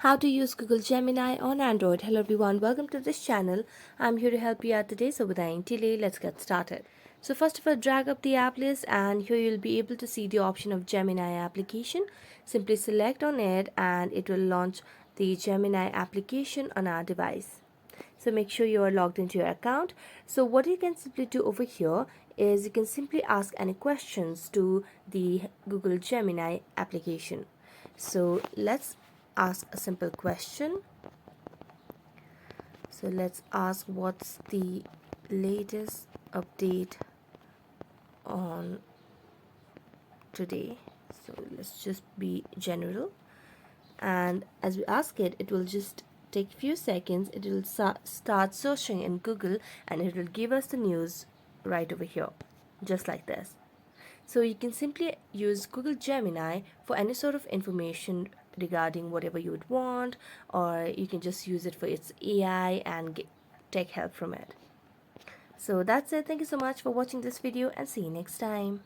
How to use Google Gemini on Android. Hello everyone, welcome to this channel. I'm here to help you out today, so without any delay, let's get started. So first of all, drag up the app list and here you'll be able to see the option of Gemini application. Simply select on it and it will launch the Gemini application on our device. So make sure you are logged into your account. So what you can simply do over here is you can simply ask any questions to the Google Gemini application. So let's ask a simple question. So let's ask what's the latest update on today. So let's just be general, and as we ask it, it will just take a few seconds. It will start searching in Google and it will give us the news right over here, just like this. So you can simply use Google Gemini for any sort of information regarding whatever you would want, or you can just use it for its AI and take help from it. So that's it. Thank you so much for watching this video and see you next time.